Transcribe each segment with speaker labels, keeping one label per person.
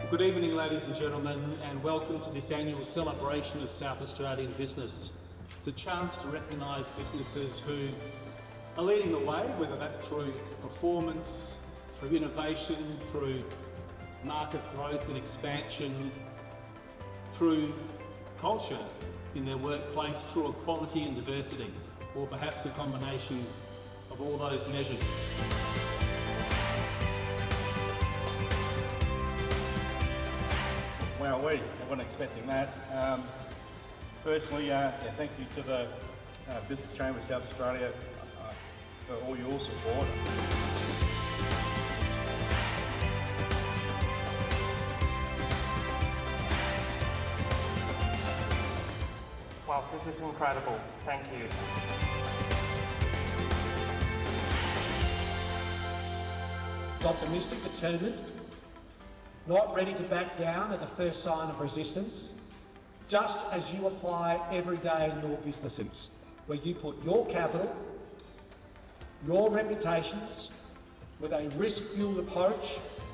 Speaker 1: Good evening, ladies and gentlemen, and welcome to this annual celebration of South Australian business. It's a chance to recognise businesses who are leading the way, whether that's through performance, through innovation, through market growth and expansion, through culture in their workplace, through equality and diversity, or perhaps a combination of all those measures.
Speaker 2: Well, we weren't expecting that. Firstly, thank you to the Business Chamber of South Australia for all your support.
Speaker 3: Wow, this is incredible. Thank you.
Speaker 4: Optimistic, determined, not ready to back down at the first sign of resistance, just as you apply every day in your businesses, where you put your capital, your reputations, with a risk-fueled approach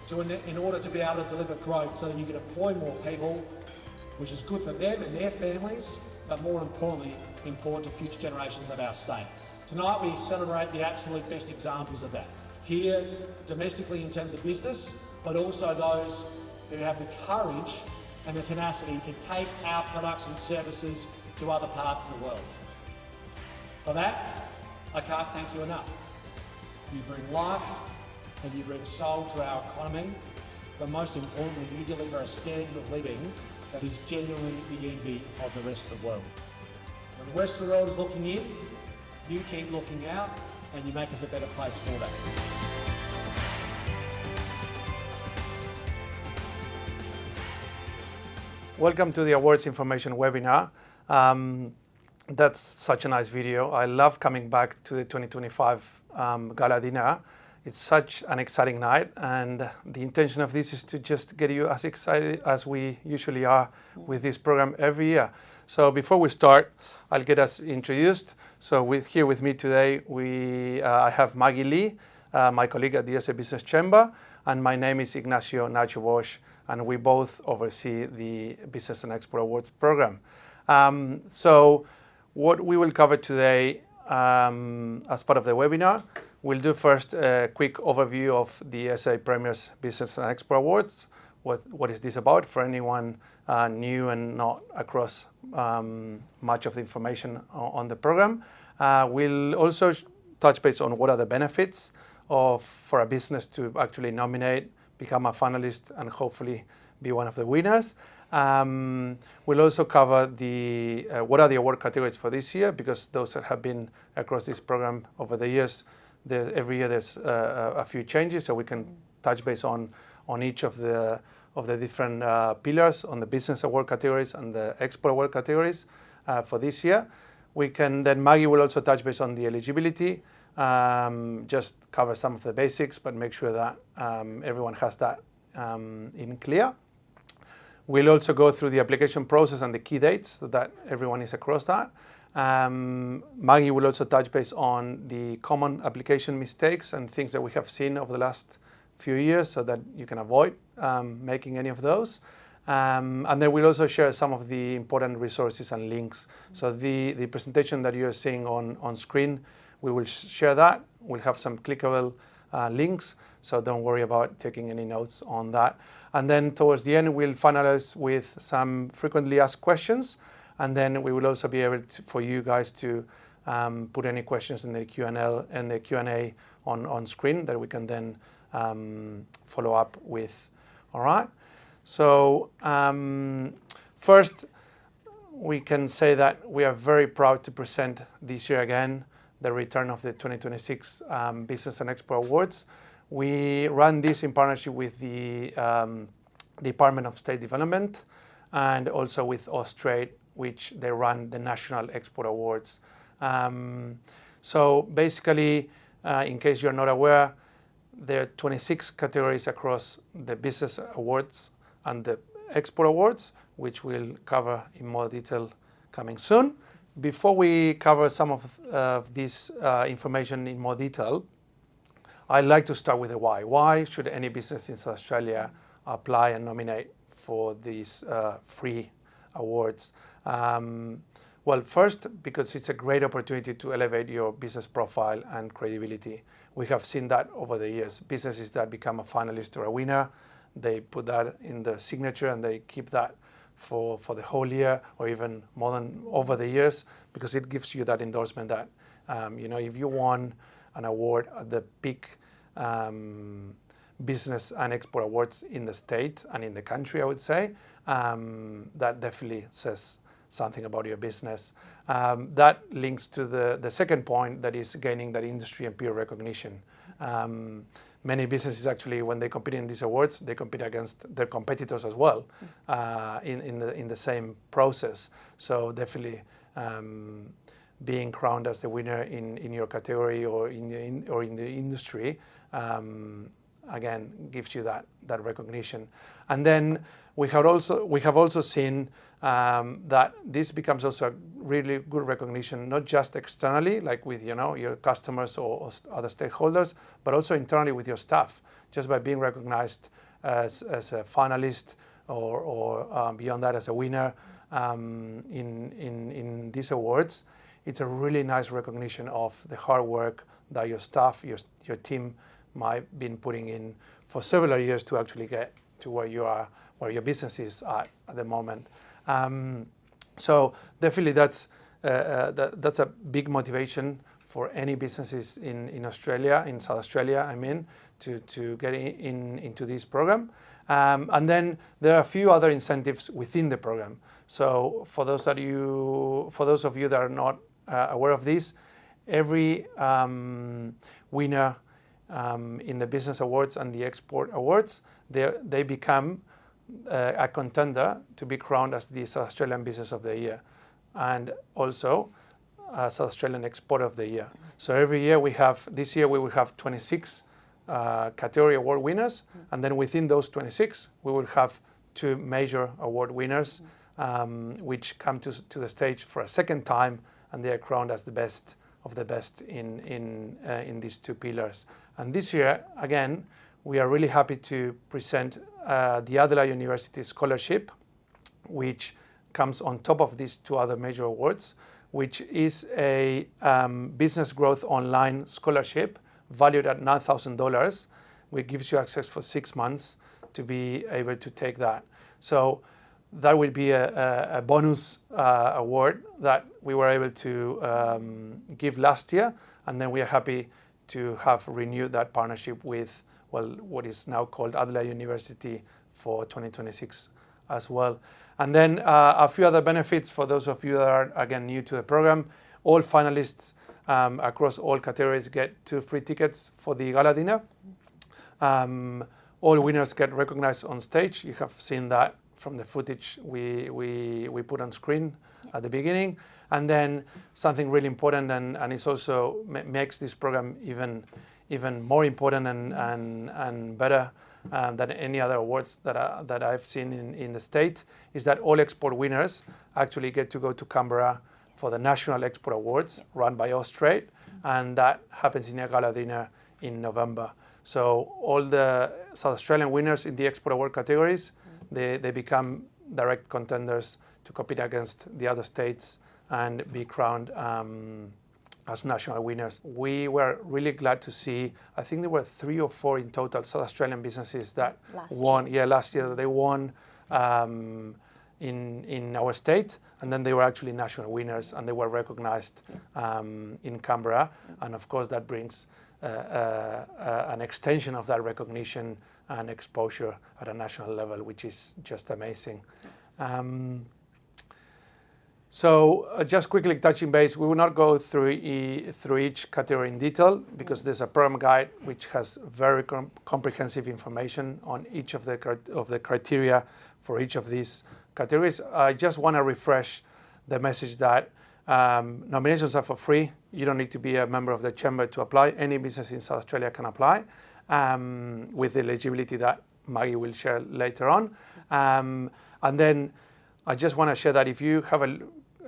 Speaker 4: in order to be able to deliver growth so that you can employ more people, which is good for them and their families, but more importantly, important to future generations of our state. Tonight we celebrate the absolute best examples of that. Here, domestically in terms of business, but also those who have the courage and the tenacity to take our products and services to other parts of the world. For that, I can't thank you enough. You bring life and you bring soul to our economy, but most importantly, you deliver a standard of living that is genuinely the envy of the rest of the world. When the rest of the world is looking in, you keep looking out and you make us a better place for that.
Speaker 5: Welcome to the Awards Information webinar. That's such a nice video. I love coming back to the 2025 Gala dinner. It's such an exciting night, and the intention of this is to just get you as excited as we usually are with this program every year. So before we start, I'll get us introduced. So here with me today, I have Maggie Lee, my colleague at the SA Business Chamber, and my name is Ignacio Nacho Bosch, and we both oversee the Business and Export Awards program. So what we will cover today as part of the webinar, we'll do first a quick overview of the SA Premier's Business and Export Awards. What is this about for anyone new and not across much of the information on the program. We'll also touch base on what are the benefits for a business to actually nominate, become a finalist, and hopefully be one of the winners. We'll also cover what are the award categories for this year, because those that have been across this program over the years, every year there's a few changes, so we can touch base on each of the different pillars on the business award categories and the export award categories for this year. Then Maggie will also touch base on the eligibility, just cover some of the basics, but make sure that everyone has that in clear. We'll also go through the application process and the key dates so that everyone is across that. Maggie will also touch base on the common application mistakes and things that we have seen over the last few years so that you can avoid making any of those. And then we'll also share some of the important resources and links. So the presentation that you're seeing on screen, we will share that. We'll have some clickable links, so don't worry about taking any notes on that. And then towards the end, we'll finalize with some frequently asked questions. And then we will also be able for you guys to put any questions in the Q&A on screen that we can then follow up with. All right. So first, we can say that we are very proud to present this year again the return of the 2026 Business and Export Awards. We run this in partnership with the Department of State Development and also with Austrade, which they run the National Export Awards. So basically, in case you're not aware, there are 26 categories across the Business Awards and the Export Awards, which we'll cover in more detail coming soon. Before we cover some of this information in more detail, I'd like to start with the why. Why should any business in South Australia apply and nominate for these free awards. Well, first, because it's a great opportunity to elevate your business profile and credibility. We have seen that over the years. Businesses that become a finalist or a winner, they put that in their signature and they keep that for the whole year or even more than over the years, because it gives you that endorsement that, if you won an award at the big business and export awards in the state and in the country, I would say, that definitely says something about your business. That links to the second point, that is gaining that industry and peer recognition. Many businesses actually, when they compete in these awards, they compete against their competitors as well in the same process. So definitely being crowned as the winner in your category or in the industry, again, gives you that recognition. And then we have also seen that this becomes also a really good recognition, not just externally, like with your customers or other stakeholders, but also internally with your staff. Just by being recognized as a finalist or beyond that as a winner in these awards, it's a really nice recognition of the hard work that your staff, your team might been putting in for several years to actually get to where you are, where your business is at the moment. So definitely that's a big motivation for any businesses in Australia, in South Australia, I mean, to get into this program. And then there are a few other incentives within the program. So for those of you that are not aware of this, every winner in the business awards and the export awards, they become a contender to be crowned as the South Australian Business of the Year, and also South Australian Exporter of the Year. So every year this year we will have 26 category award winners, and then within those 26 we will have 2 major award winners, which come to the stage for a second time, and they are crowned as the best of the best in these 2 pillars. And this year, again, we are really happy to present the Adelaide University Scholarship, which comes on top of these 2 other major awards, which is a business growth online scholarship valued at $9,000, which gives you access for 6 months to be able to take that. So that will be a bonus award that we were able to give last year, and then we are happy to have renewed that partnership with what is now called Adelaide University for 2026 as well. And then a few other benefits for those of you that are, again, new to the program. All finalists across all categories get 2 free tickets for the gala dinner. All winners get recognized on stage. You have seen that from the footage we put on screen at the beginning. And then something really important, and it's also makes this program even more important and better than any other awards that I've seen in the state, is that all export winners actually get to go to Canberra for the National Export Awards run by Austrade, and that happens in a gala dinner in November. So all the South Australian winners in the export award categories, they become direct contenders to compete against the other states and be crowned as national winners. We were really glad to see, I think there were 3 or 4 in total South Australian businesses that won. Yeah, last year they won in our state, and then they were actually national winners, and they were recognized in Canberra. And of course that brings an extension of that recognition and exposure at a national level, which is just amazing. So just quickly touching base, we will not go through each category in detail, because there's a program guide which has very comprehensive information on each of the criteria for each of these categories. I just want to refresh the message that nominations are for free. You don't need to be a member of the chamber to apply. Any business in South Australia can apply with the eligibility that Maggie will share later on. And then I just want to share that if you have a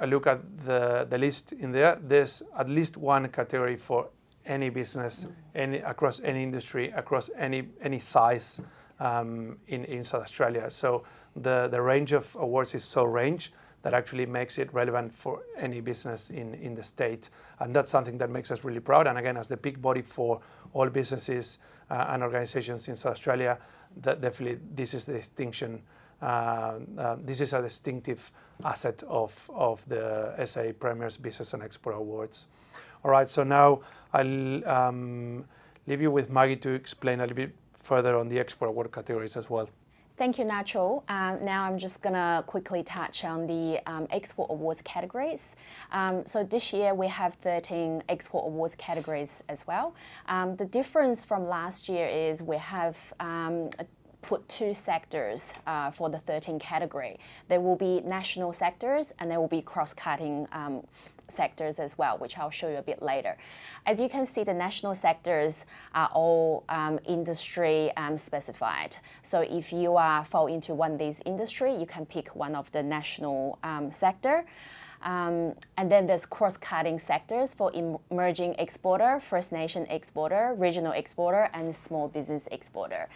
Speaker 5: look at the list in there, there's at least 1 category for any business, across any industry, across any size in South Australia. So the range of awards is so range that actually makes it relevant for any business in the state. And that's something that makes us really proud. And again, as the big body for all businesses and organizations in South Australia, that definitely this is the distinction. This is a distinctive asset of the SA Premier's Business and Export Awards. All right, so now I'll leave you with Maggie to explain a little bit further on the export award categories as well.
Speaker 6: Thank you, Nacho. Now I'm just going to quickly touch on the export awards categories. So this year we have 13 export awards categories as well. The difference from last year is we have put 2 sectors for the 13 category. There will be national sectors and there will be cross-cutting sectors as well, which I'll show you a bit later. As you can see, the national sectors are all industry specified. So if you fall into one of these industry, you can pick one of the national sector. And then there's cross-cutting sectors for emerging exporter, First Nation exporter, regional exporter, and small business exporter.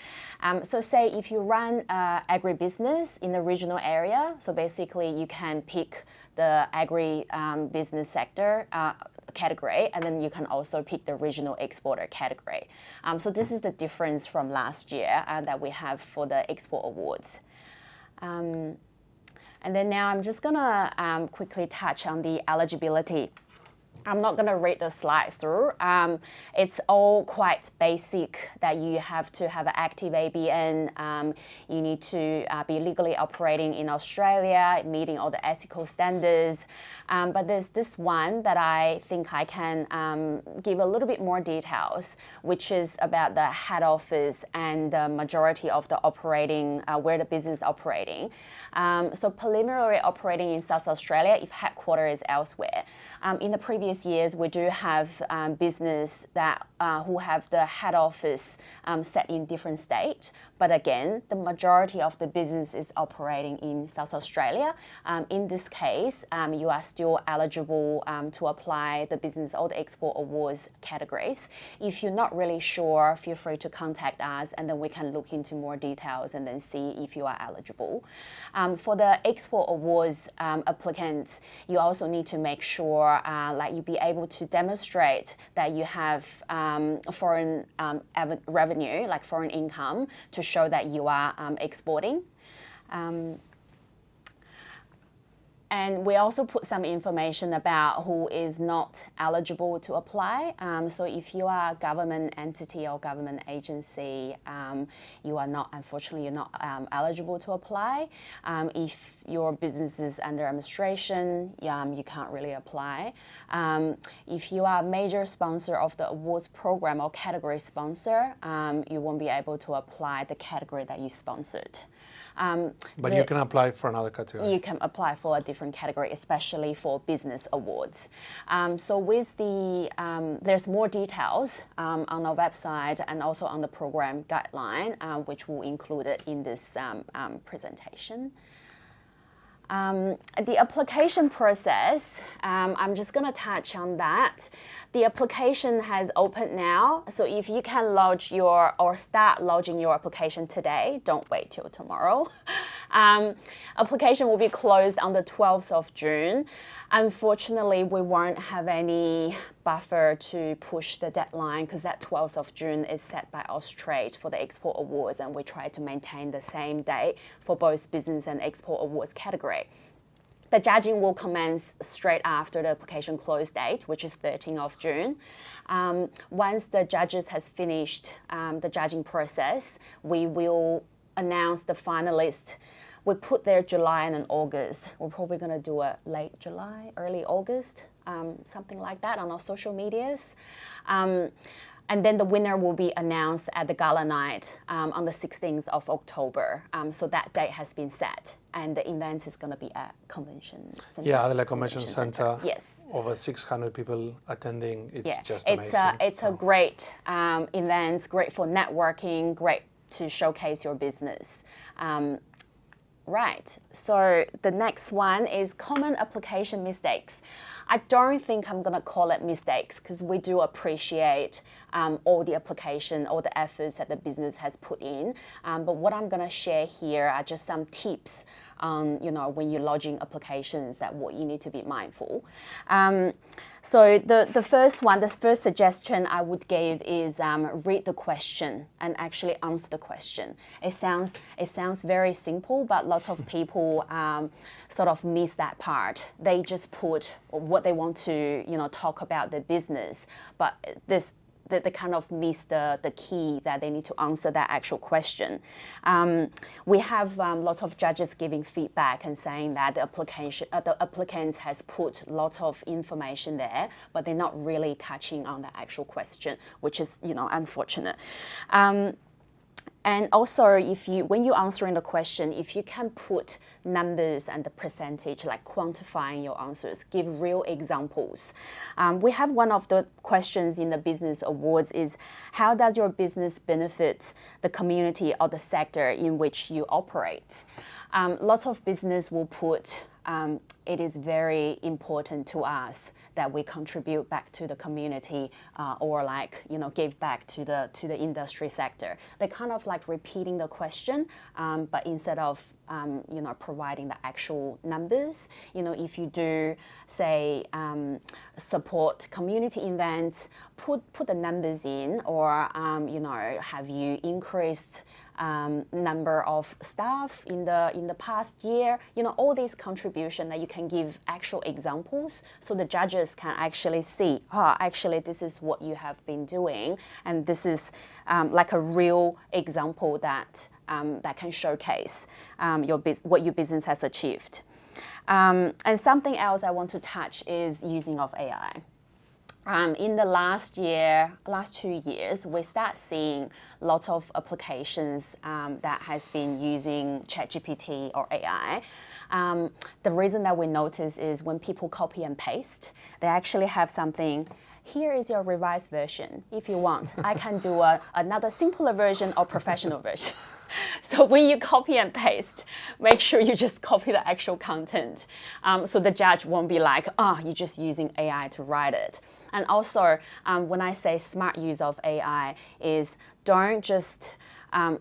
Speaker 6: So say if you run agribusiness in the regional area, so basically you can pick the agri-business sector category, and then you can also pick the regional exporter category. So this is the difference from last year that we have for the export awards. And then now I'm just going to quickly touch on the eligibility. I'm not going to read the slide through. It's all quite basic that you have to have an active ABN. You need to be legally operating in Australia, meeting all the ethical standards. But there's this one that I think I can give a little bit more details, which is about the head office and the majority of the operating, where the business is operating. So preliminary operating in South Australia if headquarters is elsewhere. In the previous years, we do have business that who have the head office set in different states. But again, the majority of the business is operating in South Australia. In this case, you are still eligible to apply the business or the export awards categories. If you're not really sure, feel free to contact us, and then we can look into more details and then see if you are eligible. For the export awards applicants, you also need to make sure like you be able to demonstrate that you have foreign revenue, like foreign income, to show that you are exporting. And we also put some information about who is not eligible to apply. So if you are a government entity or government agency, you are not, unfortunately, you're not eligible to apply. If your business is under administration, you can't really apply. If you are a major sponsor of the awards program or category sponsor, you won't be able to apply the category that you sponsored.
Speaker 5: But you can apply for another category.
Speaker 6: You can apply for a different category, especially for business awards. So with the, there's more details on our website and also on the program guideline, which we'll include it in this presentation. The application process, I'm just going to touch on that. The application has opened now, so if you can lodge your or start lodging your application today, don't wait till tomorrow. Application will be closed on the 12th of June. Unfortunately, we won't have any buffer to push the deadline because that 12th of June is set by Austrade for the export awards, and we try to maintain the same date for both business and export awards category. The judging will commence straight after the application close date, which is 13th of June. Once the judges has finished the judging process, we will announce the finalists. We put there July and then August. We're probably going to do it late July, early August, something like that on our social medias. And then the winner will be announced at the gala night on the 16th of October. So that date has been set, and the event is going to be at Convention Centre.
Speaker 5: Yeah, Adelaide Convention Centre.
Speaker 6: Yes.
Speaker 5: Over 600 people attending. It's just amazing.
Speaker 6: It's a great event, great for networking, great to showcase your business. Right, so the next one is common application mistakes. I don't think I'm going to call it mistakes because we do appreciate all the application, all the efforts that the business has put in. But what I'm going to share here are just some tips on, when you're lodging applications, that what you need to be mindful. So the first suggestion I would give is read the question and actually answer the question. It sounds very simple, but lots of people sort of miss that part. They just put what they want to talk about their business, but they kind of miss the key that they need to answer that actual question. We have lots of judges giving feedback and saying that the applicants has put lots of information there, but they're not really touching on the actual question, which is unfortunate. And also, when you're answering the question, if you can put numbers and the percentage, like quantifying your answers, give real examples. We have one of the questions in the business awards is, how does your business benefit the community or the sector in which you operate? Lots of business will put, it is very important to us that we contribute back to the community or give back to the industry sector. They're kind of like repeating the question, but instead of providing the actual numbers, if you do say support community events, put the numbers in, or have you increased number of staff in the past year, all these contribution that you can give actual examples, so the judges can actually see, actually this is what you have been doing, and this is like a real example that can showcase what your business has achieved. And something else I want to touch is using of AI. In the last 2 years, we start seeing lots of applications that has been using ChatGPT or AI. The reason that we notice is when people copy and paste, they actually have something. Here is your revised version. If you want, I can do another simpler version or professional version. So when you copy and paste, make sure you just copy the actual content. So the judge won't be like, you're just using AI to write it. And also, when I say smart use of AI is don't just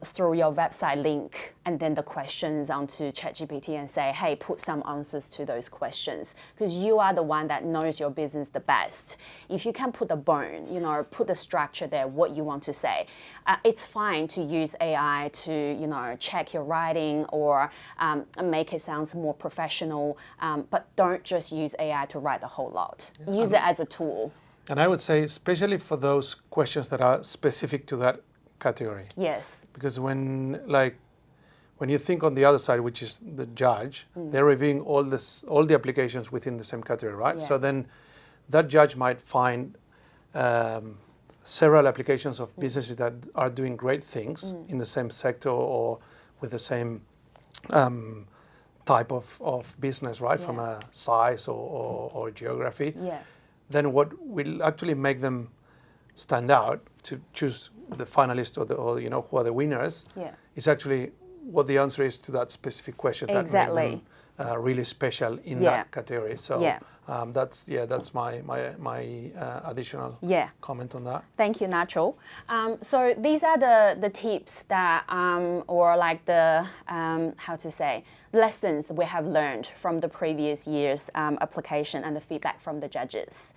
Speaker 6: throw your website link and then the questions onto ChatGPT and say, hey, put some answers to those questions, because you are the one that knows your business the best. If you can put the bone, put the structure there, what you want to say, it's fine to use AI to, check your writing or make it sound more professional, but don't just use AI to write the whole lot. Use it as a tool.
Speaker 5: And I would say, especially for those questions that are specific to that category.
Speaker 6: Yes.
Speaker 5: Because when you think on the other side, which is the judge, they're reviewing all the applications within the same category, right?
Speaker 6: Yeah.
Speaker 5: So then that judge might find several applications of businesses that are doing great things in the same sector or with the same type of business, right?
Speaker 6: Yeah.
Speaker 5: From a size or geography.
Speaker 6: Yeah.
Speaker 5: Then what will actually make them stand out to choose the finalists or who are the winners is actually what the answer is to that specific question.
Speaker 6: Exactly.
Speaker 5: That made them really special in that category. So that's my additional comment on that.
Speaker 6: Thank you, Nacho. So these are the tips that or like the lessons we have learned from the previous year's application and the feedback from the judges.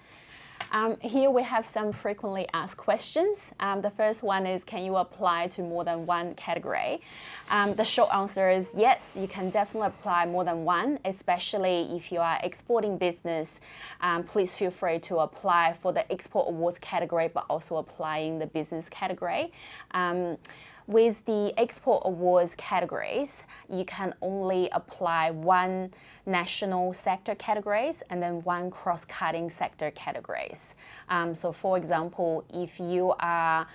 Speaker 6: Here we have some frequently asked questions. The first one is, can you apply to more than one category? The short answer is yes, you can definitely apply more than one, especially if you are exporting business. Please feel free to apply for the export awards category, but also applying the business category. With the export awards categories, you can only apply one national sector categories and then one cross-cutting sector categories. So for example, if you are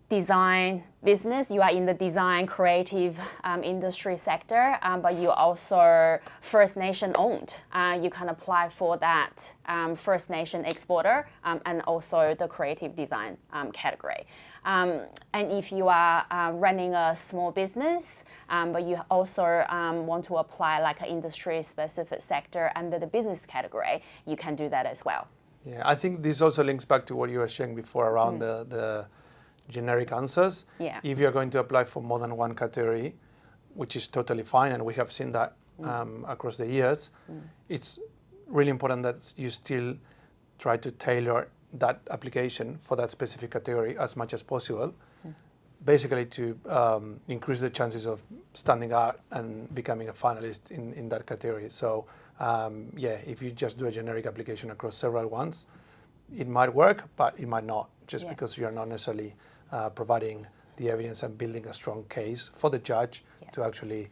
Speaker 6: design business, you are in the design creative industry sector, but you also First Nation owned. You can apply for that First Nation exporter and also the creative design category. And if you are running a small business, but you also want to apply like an industry specific sector under the business category, you can do that as well.
Speaker 5: Yeah, I think this also links back to what you were sharing before around the generic answers.
Speaker 6: Yeah.
Speaker 5: If you're going to apply for more than one category, which is totally fine, and we have seen that across the years, it's really important that you still try to tailor that application for that specific category as much as possible, basically to increase the chances of standing out and becoming a finalist in that category. So yeah, if you just do a generic application across several ones, it might work, but it might not, just because you're not necessarily providing the evidence and building a strong case for the judge to actually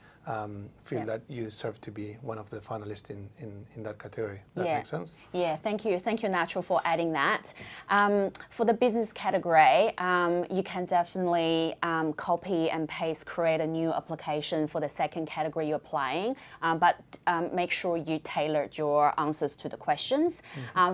Speaker 5: feel that you deserve to be one of the finalists in that category. That makes sense?
Speaker 6: Yeah, thank you. Thank you, Natural, for adding that. For the business category, you can definitely copy and paste, create a new application for the second category you're applying, but make sure you tailored your answers to the questions.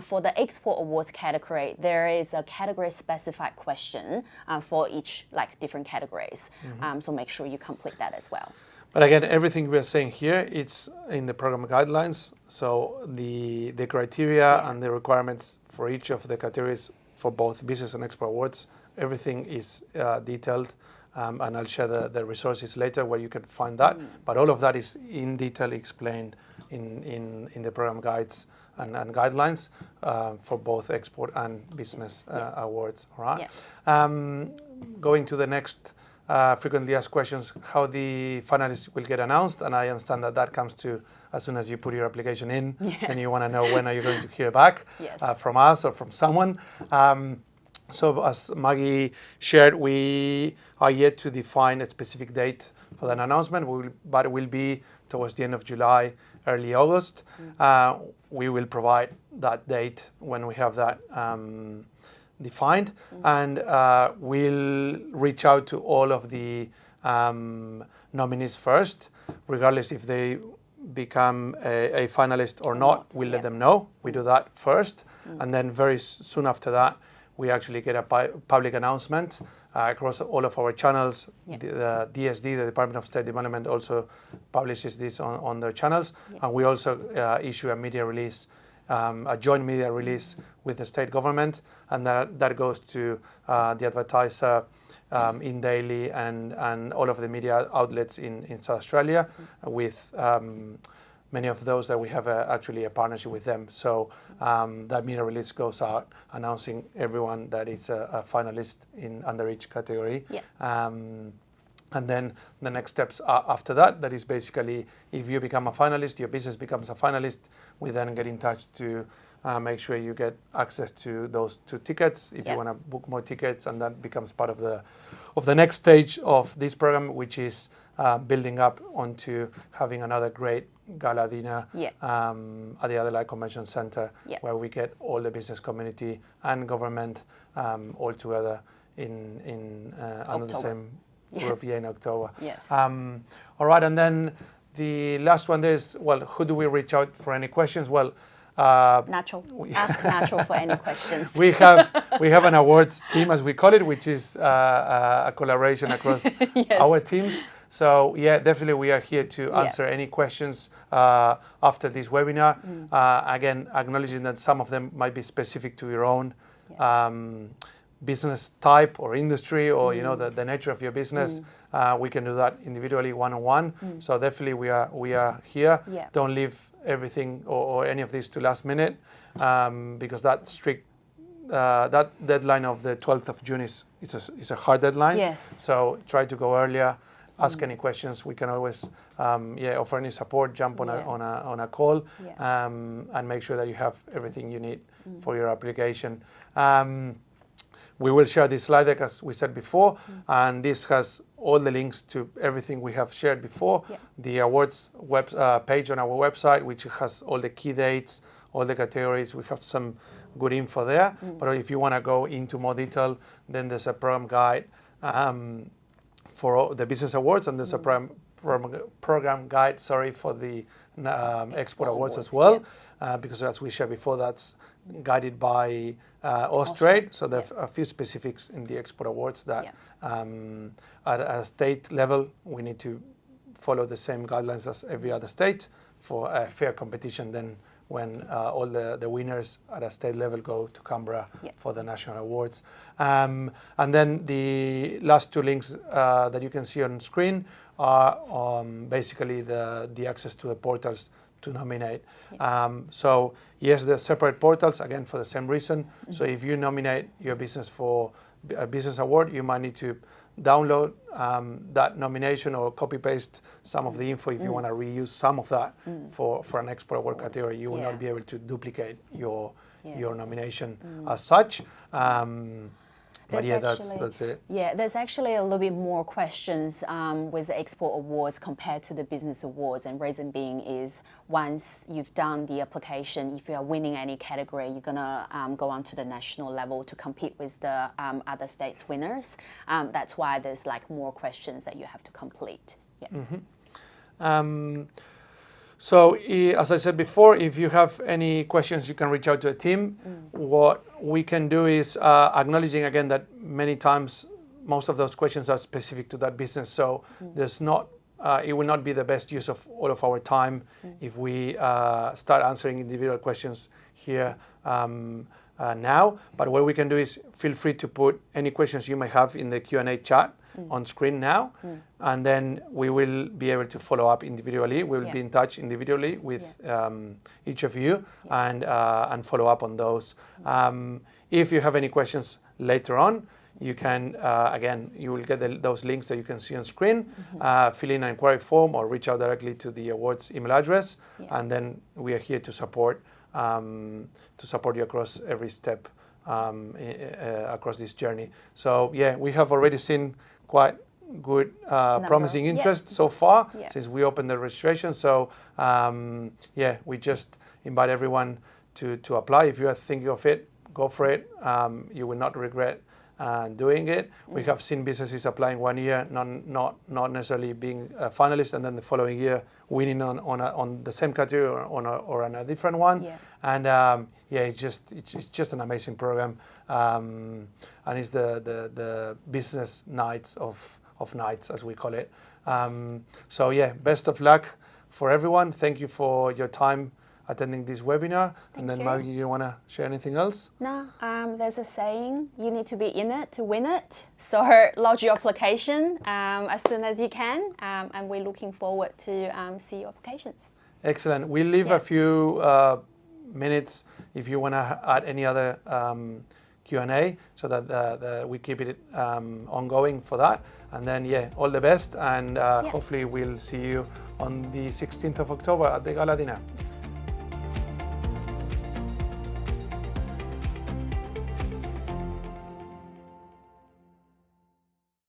Speaker 6: For the export awards category, there is a category specified question for each different categories. So make sure you complete that as well.
Speaker 5: But again, everything we are saying here, it's in the program guidelines. So the criteria and the requirements for each of the categories for both business and export awards, everything is detailed. And I'll share the resources later where you can find that. But all of that is in detail explained in the program guides and guidelines for both export and business awards. All right. Going to the next frequently asked questions, how the finalists will get announced, and I understand that comes to as soon as you put your application in, and you want to know when are you going to hear back from us or from someone. So as Maggie shared, we are yet to define a specific date for that announcement, but it will be towards the end of July, early August. We will provide that date when we have that defined, and we'll reach out to all of the nominees first, regardless if they become a finalist or not. We'll let them know. We do that first, and then very soon after that, we actually get a public announcement across all of our channels. The DSD, the Department of State Development, also publishes this on their channels, and we also issue a media release, a joint media release with the state government, and that goes to the advertiser in Daily and all of the media outlets in South Australia, with many of those that we have actually a partnership with them. So that media release goes out announcing everyone that is a finalist under each category. And then the next steps after that is basically, if you become a finalist, your business becomes a finalist, we then get in touch to make sure you get access to those 2 tickets if you want to book more tickets, and that becomes part of the next stage of this program, which is building up onto having another great gala dinner at the Adelaide Convention Centre, where we get all the business community and government all together under the same roof in October. All right, and then the last one is, well, who do we reach out for any questions? Well,
Speaker 6: Natural. Ask Natural for any questions.
Speaker 5: we have an awards team, as we call it, which is a collaboration across our teams. So yeah, definitely we are here to answer any questions after this webinar. Again, acknowledging that some of them might be specific to your own business type or industry, or the nature of your business. We can do that individually, one-on-one. So definitely we are here. Don't leave everything or any of this to last minute, because that deadline of the 12th of June is a hard deadline. So try to go earlier. Ask any questions. We can always offer any support. Jump on a call, and make sure that you have everything you need for your application. We will share this slide deck, as we said before, and this has all the links to everything we have shared before. The awards page on our website, which has all the key dates, all the categories. We have some good info there. But if you want to go into more detail, then there's a program guide for the business awards, and there's a program guide, for the export awards as well, because as we shared before, that's guided by Austrade. So there are a few specifics in the export awards that at a state level we need to follow the same guidelines as every other state for a fair competition. Then when all the winners at a state level go to Canberra for the national awards. And then the last two links that you can see on screen are basically the access to the portals to nominate. So yes, there's separate portals, again, for the same reason. So if you nominate your business for a business award, you might need to download that nomination or copy paste some of the info if you want to reuse some of that for an export award category. You will not be able to duplicate your nomination as such. But that's it.
Speaker 6: Yeah, there's actually a little bit more questions with the export awards compared to the business awards, and reason being is once you've done the application, if you are winning any category, you're gonna go on to the national level to compete with the other states' winners. That's why there's like more questions that you have to complete.
Speaker 5: So as I said before, if you have any questions, you can reach out to a team. What we can do is acknowledging again that many times most of those questions are specific to that business. So there's not, it will not be the best use of all of our time if we start answering individual questions here now. But what we can do is feel free to put any questions you may have in the Q&A chat on screen now, and then we will be able to follow up individually. We will be in touch individually with each of you and follow up on those. If you have any questions later on, you can, again, you will get those links that you can see on screen, fill in an inquiry form or reach out directly to the awards email address, and then we are here to support you across every step across this journey. So yeah, we have already seen quite good promising interest so far since we opened the registration. So yeah, we just invite everyone to apply. If you are thinking of it, go for it. You will not regret doing it. We have seen businesses applying 1 year, not necessarily being a finalist, and then the following year winning on the same category or on a different one. And yeah, it's just an amazing program, and it's the business nights of nights, as we call it. So yeah, best of luck for everyone. Thank you for your time attending this webinar. And then Maggie, you want to share anything else?
Speaker 6: No, there's a saying, you need to be in it to win it. So lodge your application as soon as you can, and we're looking forward to see your applications.
Speaker 5: Excellent. We'll leave a few minutes if you want to add any other Q&A, so that we keep it ongoing for that. And then yeah, all the best, and hopefully we'll see you on the 16th of October at the Gala Dinner.